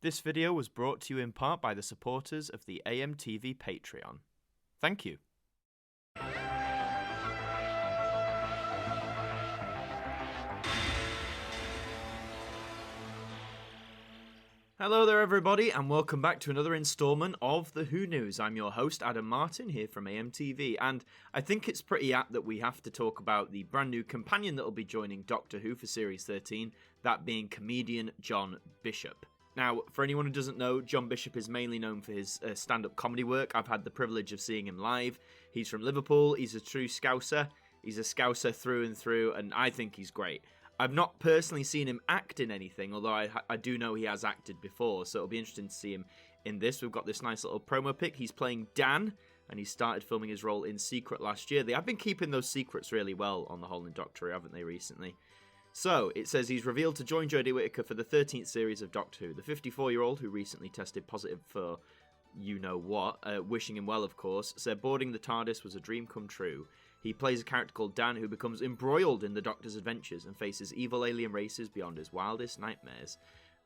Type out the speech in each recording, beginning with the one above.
This video was brought to you in part by the supporters of the AMTV Patreon. Thank you. Hello there everybody, and welcome back to another instalment of the Who News. I'm your host Adam Martyn here from AMTV, and I think it's pretty apt that we have to talk about the brand new companion that will be joining Doctor Who for Series 13, that being comedian John Bishop. Now, for anyone who doesn't know, John Bishop is mainly known for his stand-up comedy work. I've had the privilege of seeing him live. He's from Liverpool, he's a true Scouser, he's a Scouser through and through, and I think he's great. I've not personally seen him act in anything, although I do know he has acted before, so it'll be interesting to see him in this. We've got this nice little promo pic. He's playing Dan, and he started filming his role in Secret last year. They have been keeping those secrets really well on the whole in Doctor Who, haven't they, recently? So, it says he's revealed to join Jodie Whittaker for the 13th series of Doctor Who. The 54-year-old, who recently tested positive for you-know-what, wishing him well, of course, said boarding the Tardis was a dream come true. He plays a character called Dan who becomes embroiled in the Doctor's adventures and faces evil alien races beyond his wildest nightmares.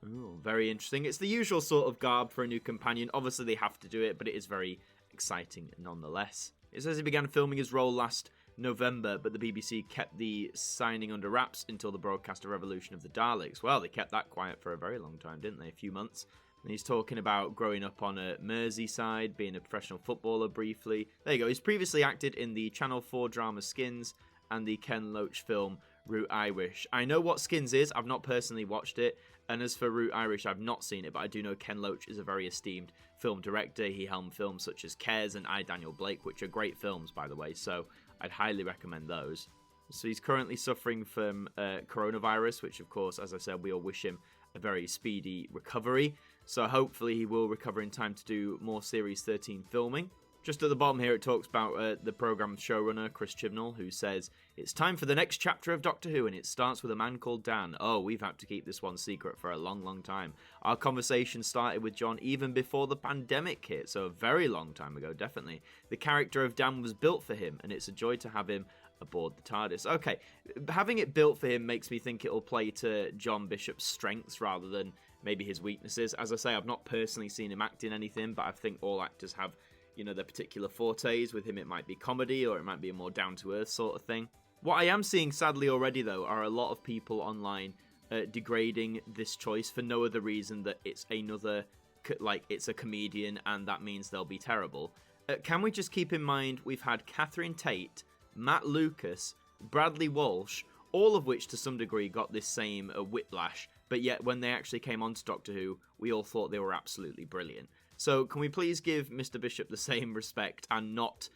Ooh, very interesting. It's the usual sort of garb for a new companion. Obviously, they have to do it, but it is very exciting nonetheless. It says he began filming his role last November, but the BBC kept the signing under wraps until the broadcast of Revolution of the Daleks. Well, they kept that quiet for a very long time, didn't they? A few months. And he's talking about growing up on a Merseyside, being a professional footballer briefly. There you go. He's previously acted in the Channel 4 drama Skins and the Ken Loach film Route Irish. I know what Skins is. I've not personally watched it. And as for Route Irish, I've not seen it, but I do know Ken Loach is a very esteemed film director. He helmed films such as Cares and I, Daniel Blake, which are great films, by the way, so I'd highly recommend those. So he's currently suffering from coronavirus, which, of course, as I said, we all wish him a very speedy recovery. So hopefully he will recover in time to do more Series 13 filming. Just at the bottom here, it talks about the program's showrunner, Chris Chibnall, who says, "It's time for the next chapter of Doctor Who, and it starts with a man called Dan. Oh, we've had to keep this one secret for a long, long time. Our conversation started with John even before the pandemic hit, so a very long time ago, definitely. The character of Dan was built for him, and it's a joy to have him aboard the TARDIS." Okay, having it built for him makes me think it'll play to John Bishop's strengths rather than maybe his weaknesses. As I say, I've not personally seen him act in anything, but I think all actors have, you know, their particular fortes. With him, it might be comedy, or it might be a more down-to-earth sort of thing. What I am seeing, sadly, already, though, are a lot of people online degrading this choice for no other reason that it's another, like, it's a comedian, and that means they'll be terrible. Can we just keep in mind we've had Catherine Tate, Matt Lucas, Bradley Walsh, all of which to some degree got this same whiplash, but yet when they actually came onto Doctor Who, we all thought they were absolutely brilliant. So can we please give Mr. Bishop the same respect and not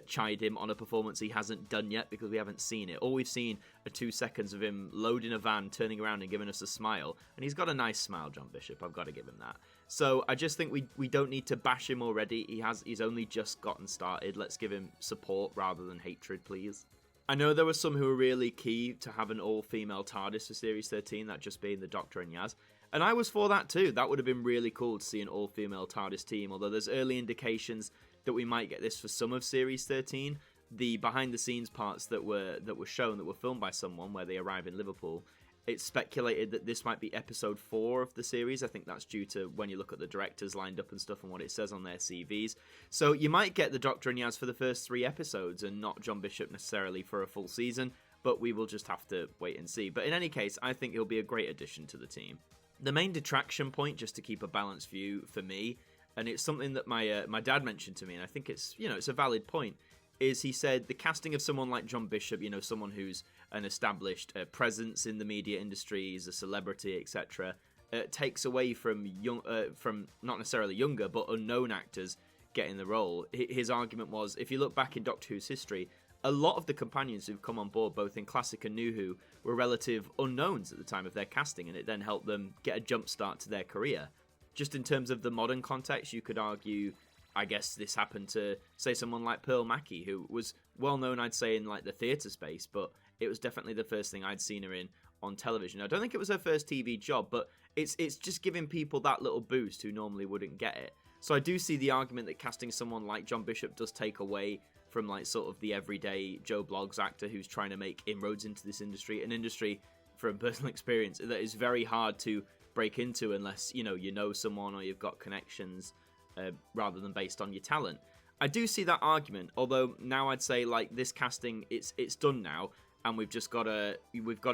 chide him on a performance he hasn't done yet, because we haven't seen it. All we've seen are 2 seconds of him loading a van, turning around and giving us a smile. And he's got a nice smile, John Bishop. I've got to give him that. So I just think we don't need to bash him already. He's only just gotten started. Let's give him support rather than hatred, please. I know there were some who were really key to have an all-female TARDIS for Series 13, that just being the Doctor and Yaz. And I was for that too. That would have been really cool to see an all-female TARDIS team, although there's early indications that we might get this for some of Series 13. The behind-the-scenes parts that were shown, that were filmed by someone where they arrive in Liverpool, it's speculated that this might be episode 4 of the series. I think that's due to when you look at the directors lined up and stuff and what it says on their CVs. So you might get the Doctor and Yaz for the first 3 episodes and not John Bishop necessarily for a full season, but we will just have to wait and see. But in any case, I think he'll be a great addition to the team. The main detraction point, just to keep a balanced view for me, and it's something that my dad mentioned to me, and I think it's, you know, it's a valid point, is he said the casting of someone like John Bishop, you know, someone who's an established presence in the media industry, is a celebrity, etc., takes away from from not necessarily younger, but unknown actors getting the role. His argument was, if you look back in Doctor Who's history, a lot of the companions who've come on board, both in Classic and New Who, were relative unknowns at the time of their casting, and it then helped them get a jump start to their career. Just in terms of the modern context, you could argue, I guess this happened to, say, someone like Pearl Mackie, who was well known, I'd say, in like the theatre space, but it was definitely the first thing I'd seen her in on television. I don't think it was her first TV job, but it's just giving people that little boost who normally wouldn't get it. So I do see the argument that casting someone like John Bishop does take away from like sort of the everyday Joe Bloggs actor who's trying to make inroads into this industry, an industry from personal experience that is very hard to break into unless, you know someone or you've got connections, rather than based on your talent. I do see that argument, although now I'd say, like, this casting, it's done now, and we've got to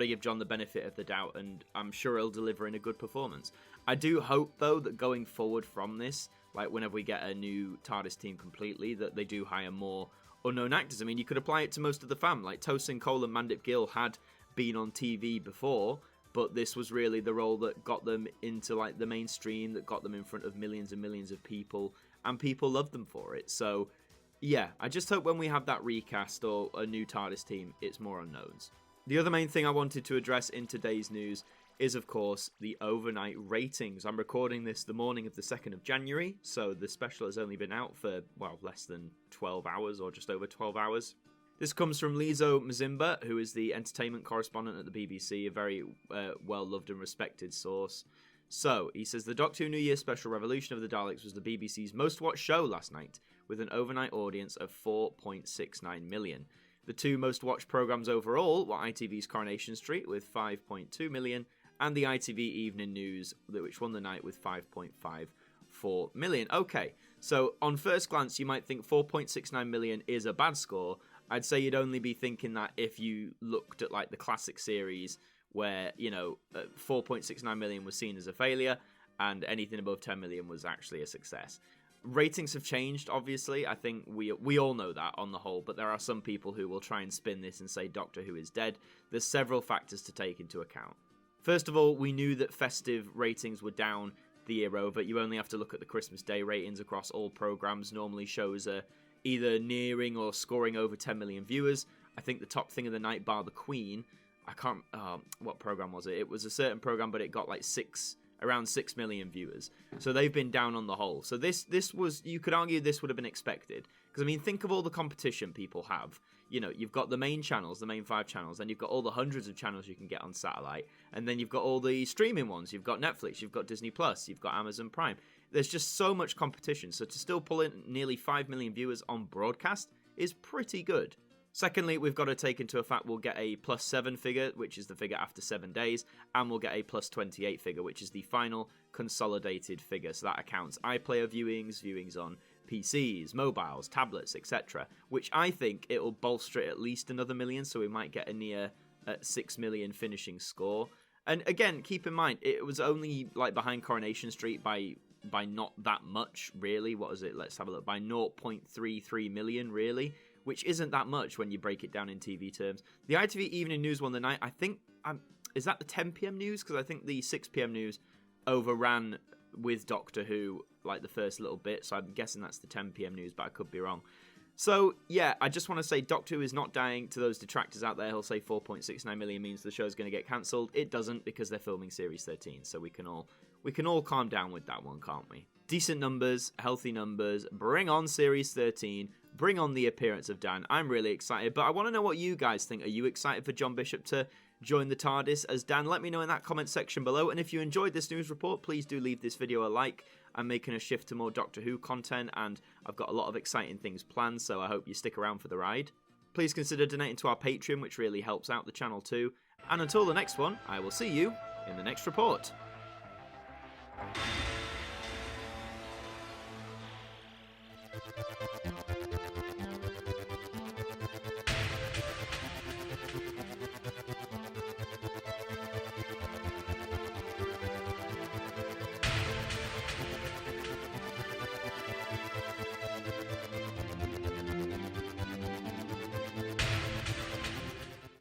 give John the benefit of the doubt, and I'm sure he'll deliver in a good performance. I do hope, though, that going forward from this, like whenever we get a new TARDIS team completely, that they do hire more unknown actors. I mean, you could apply it to most of the fam. Like, Tosin Cole and Mandip Gill had been on TV before, but this was really the role that got them into, like, the mainstream, that got them in front of millions and millions of people, and people loved them for it. So, yeah, I just hope when we have that recast or a new TARDIS team, it's more unknowns. The other main thing I wanted to address in today's news is, of course, the overnight ratings. I'm recording this the morning of the 2nd of January, so the special has only been out for, well, less than 12 hours or just over 12 hours. This comes from Lizo Mzimba, who is the entertainment correspondent at the BBC, a very well-loved and respected source. So, he says, the Doctor Who New Year special Revolution of the Daleks was the BBC's most-watched show last night, with an overnight audience of 4.69 million. The two most-watched programmes overall were ITV's Coronation Street, with 5.2 million, and the ITV Evening News, which won the night with 5.54 million. Okay, so on first glance, you might think 4.69 million is a bad score. I'd say you'd only be thinking that if you looked at, like, the classic series, where, 4.69 million was seen as a failure, and anything above 10 million was actually a success. Ratings have changed, obviously. I think we all know that on the whole, but there are some people who will try and spin this and say Doctor Who is dead. There's several factors to take into account. First of all, we knew that festive ratings were down the year over. You only have to look at the Christmas Day ratings across all programmes. Normally shows are either nearing or scoring over 10 million viewers. I think the top thing of the night, bar the Queen, I can't, what programme was it? It was a certain programme, but it got like around 6 million viewers. So they've been down on the whole. So this was, you could argue this would have been expected. Because, I mean, think of all the competition people have. You've got the main channels, the main 5 channels, then you've got all the hundreds of channels you can get on satellite, and then you've got all the streaming ones. You've got Netflix, you've got Disney Plus, you've got Amazon Prime. There's just so much competition, so to still pull in nearly 5 million viewers on broadcast is pretty good. Secondly, we've got to take into account we'll get a +7 figure, which is the figure after 7 days, and we'll get a +28 figure, which is the final consolidated figure. So that accounts iPlayer viewings on PCs, mobiles, tablets, etc., which I think it'll bolster it at least another million, so we might get a near 6 million finishing score. And again, keep in mind, it was only like behind Coronation Street by not that much, really. What is it? Let's have a look. By 0.33 million, really, which isn't that much when you break it down in TV terms. The ITV Evening News won the night. I think, is that the 10 p.m. news? Because I think the 6 p.m. news overran with Doctor Who, like the first little bit, so I'm guessing that's the 10 p.m. news, but I could be wrong. So, yeah, I just want to say Doctor Who is not dying. To those detractors out there who'll say 4.69 million means the show's going to get cancelled. It doesn't, because they're filming Series 13, so we can all calm down with that one, can't we? Decent numbers, healthy numbers, bring on Series 13, bring on the appearance of Dan. I'm really excited, but I want to know what you guys think. Are you excited for John Bishop to join the TARDIS as Dan? Let me know in that comment section below, and if you enjoyed this news report, please do leave this video a like. I'm making a shift to more Doctor Who content, and I've got a lot of exciting things planned, so I hope you stick around for the ride. Please consider donating to our Patreon, which really helps out the channel too. And until the next one, I will see you in the next report.